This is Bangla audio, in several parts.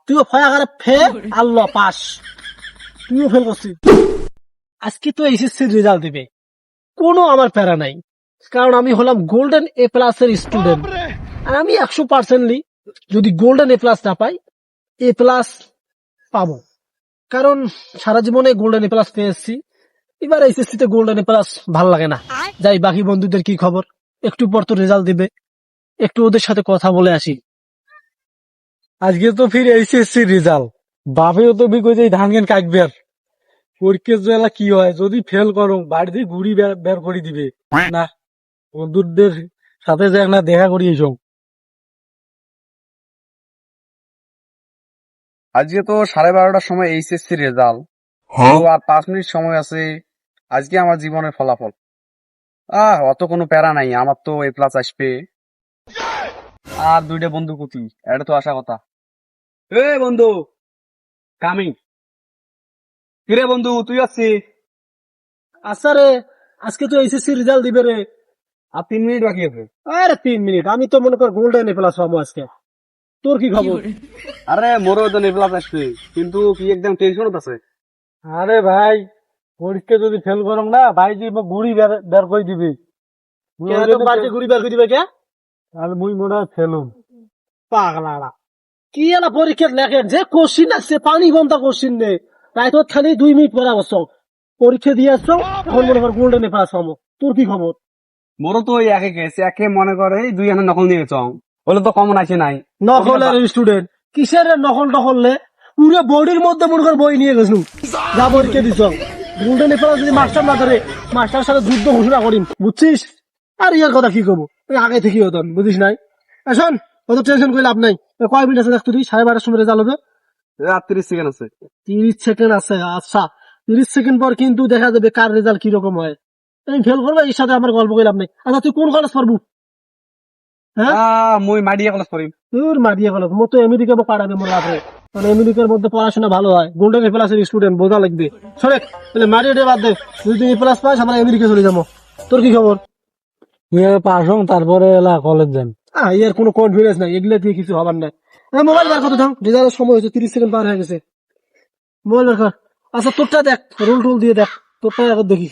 তুইও ফয়াগারে ফে আল্লাহ পাস, তুইও ফেল করছিস। আজকে তো এইচএসসির রেজাল্ট দিবে, কোনো আমার প্যারা নাই, কারণ আমি হলাম গোল্ডেন এ প্লাস এর স্টুডেন্ট। আমি 100% যদি গোল্ডেন এ প্লাস না পাই, এ প্লাস পাবো, কারণ সারা জীবনে গোল্ডেন এ প্লাস পেয়ে এসেছি। এবার এইচএসসি তে গোল্ডেন এ প্লাস ভাল লাগে না। যাই, বাকি বন্ধুদের কি খবর, একটু পর তো রেজাল্ট দিবে, একটু ওদের সাথে কথা বলে আসি। আজকে তো ফির এইচএসসি রেজাল্ট, বাপেও তো বিকজ এই ধান কেন কাটবে আর পরীক্ষার বেলা কি হয়, যদি ফেল করো বাড়িতে ঘুরি বের করে দিবে না, বন্ধুদের সাথে যে না দেখা করি এইসব। আজকে তো 12:30টার সময় এইচএসসি রেজাল্ট, আর 5 মিনিট সময় আছে। আজকে আমার জীবনের ফলাফল, অত কোনো প্যারা নাই, আমার তো এ প্লাস আসবে। আর 2টা বন্ধু কুতি, এটা তো আশা কথা। এ বন্ধু কামিং, কিরে বন্ধু তুই আসছিস? আচ্ছা রে, আজকে তো এইচএসসি রেজাল্ট দিবে রে। আর 3 মিনিট বাকি আছে। আরে 3 মিনিট, আমি তো মনে কর গোল্ডেন এ প্লাস পাবো আজকে। তোর কি খবর? আরে মোরও তো এ প্লাস আসছে, কিন্তু কি একদম টেনশন আছে। আরে ভাই, পরীক্ষা যদি ফেল করো না ভাই যে ঘুরি বের করে দিবি। বাড়িতে ঘুরি বের করে দিবে কে? আর মুই মনে হয় ফেলুম। পাগলাড়া, কি এলা পরীক্ষা লেখে যে কোশ্চিন আসছে, পানি বন্ধা কোশ্চিন নে, তাই তো খালি 2 মিনিট পরে আসছো, পরীক্ষা দিয়ে আসছো, এখন মনে কর গোল্ডেন এ প্লাস পাবো। তোর কি খবর? মোরও তো ওই একে কেস, একে মনে করে এই 2 নকল নিয়ে চং, বলে তো কমন আছে নাই। নকলের স্টুডেন্ট কিসের নকল টকল? পুরো বডির মধ্যে মনে কর বই নিয়ে গেছলু, যা পরীক্ষা দিছ। গোল্ডেন এ প্লাস যদি মাস্টার না ধরে, মাস্টার সাথে যুদ্ধ ঘোষণা করিম, বুঝছিস? আর ইয়ার কথা কি কব, আগে থেকে হতো, বুঝিস নাই? শোন, অত টেনশন করে লাভ নাই। কয় মিনিট আছে দেখ, তুই 12:30টার সময় রেজাল্ট হবে। 30 সেকেন্ড আছে। 30 সেকেন্ড আছে? আচ্ছা, 30 সেকেন্ড পর কিন্তু দেখা যাবে কার রেজাল্ট কিরকম হয়। আমি ফেল করবো, এর সাথে আমার গল্প করে লাভ নেই। আচ্ছা, তুই কোন কলেজ পড়বো? মুই মাডিয়া কলেজ পড়িম। তোর মারিয়ে গেল, মতো আমেরিকা পাঠাবে মোর লাভে, মানে আমেরিকার মধ্যে পড়াশোনা ভালো হয়, গোল্ডেন এ প্লাস এর স্টুডেন্ট, বোঝা লাগবে। সরে, তাহলে মারিয়ে ডে বাদ দে, যদি তুই এ প্লাস পাস আমরা আমেরিকা চলে যাবো। তোর কি খবর? তুই পাস হং, তারপরে এলা কলেজ যান। এর কোনো কনফিডেন্স নাই, এগুলো দিয়ে কিছু হবার নাই। মোবাইল বার করতে থাক, রেজাল্টের সময় হয়েছে, 30 সেকেন্ড পার হয়ে গেছে, মোবাইল বার কর। আচ্ছা, তোরটা দেখ, রোল টোল দিয়ে দেখ, তোরটা এখন দেখি।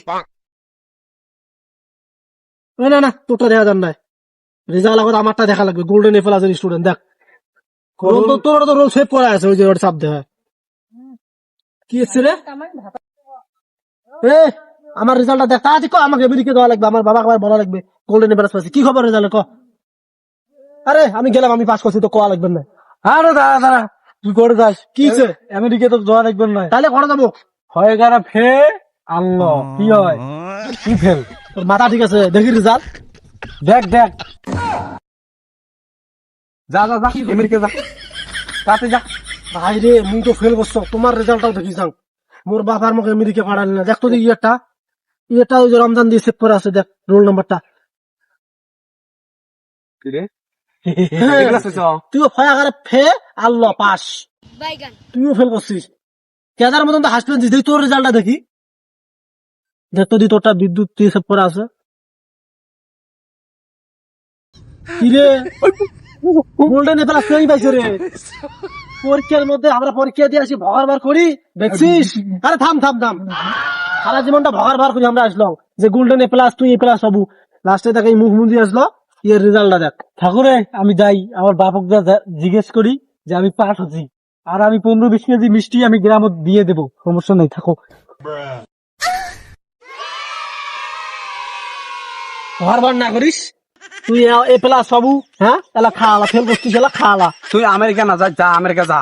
না না, তোরটা দেখা যান নাই, রেজাল্ট আগত আমারটা দেখা লাগবে, গোল্ডেন এ প্লাস এর স্টুডেন্ট। দেখ তোর তো রোল সেভ করা আছে, ওই যে হোয়াটসঅ্যাপ দেখা। কি হচ্ছে রে? আমার রেজাল্টটা দেখ তাড়াতাড়ি, ক আমাকে আমেরিকা দেওয়া লাগবে, আমার বাবা আবার বলা লাগবে গোল্ডেন এ প্লাস পাইছি। কি খবর রেজাল্ট ক? আরে আমি গেলাম, আমি পাস করছি, তো কোয়া লাগবে না। আরে দাঁড়া দাঁড়া, তুই করে যাস কি হচ্ছে? আমেরিকা তো যাওয়া দেখবেন না, তাহলে করে যাবো। হয় গারা ফে আল্লাহ কি হয়, কি ফেল। তোর মাথা ঠিক আছে? দেখি রেজাল্ট দেখ দেখ, যা যা যা, আমেরিকা যা, তাতে যা। ভাই রে, মুই তো ফেল করছো, তোমার রেজাল্টটাও দেখি যাও। মোর বাবার মুখে আমেরিকা পাঠালি না, দেখ তো ইয়েটা, ইয়েটা ওই যে রমজান দিয়ে সেভ করে আছে, দেখ রোল নাম্বারটা। কি রে? তুইও ফয়াগারে ফে আল্লাহ পাস, তুইও ফেল করছিস। কেদার মতন তো হাসবেন, দিদি তোর রেজাল্টটা দেখি, দেখ তো দি তোরটা বিদ্যুৎ দিয়ে সেভ করে আছে। কি রে, গোল্ডেন এ প্লাস পেয়ে পাইছো রে। পরীক্ষার মধ্যে আমরা পরীক্ষা দিয়ে আসি, ভগার বার করি, দেখছিস? আরে থাম থাম থাম, সারা জীবনটা ভগার বার করি আমরা আসলাম, যে গোল্ডেন এ প্লাস, তুই এ প্লাস হবু, লাস্টে তাকে মুখ মুদি আসলো, এর রেজাল্টটা দেখ। ঠাকুরে আমি যাই, আমার বাপক জিজ্ঞেস করি যে আমি পাস হচ্ছি, আর আমি 15-20 কেজি মিষ্টি আমি গ্রামত দিয়ে দেবো, সমস্যা নেই, থাকো। ভগার বার না করিস, তুই এ প্লাস হবু, হ্যাঁ এলা খাওয়ালা, ফেল করছিস, এলা খাওয়ালা। তুই আমেরিকা না যা, যা আমেরিকা যা।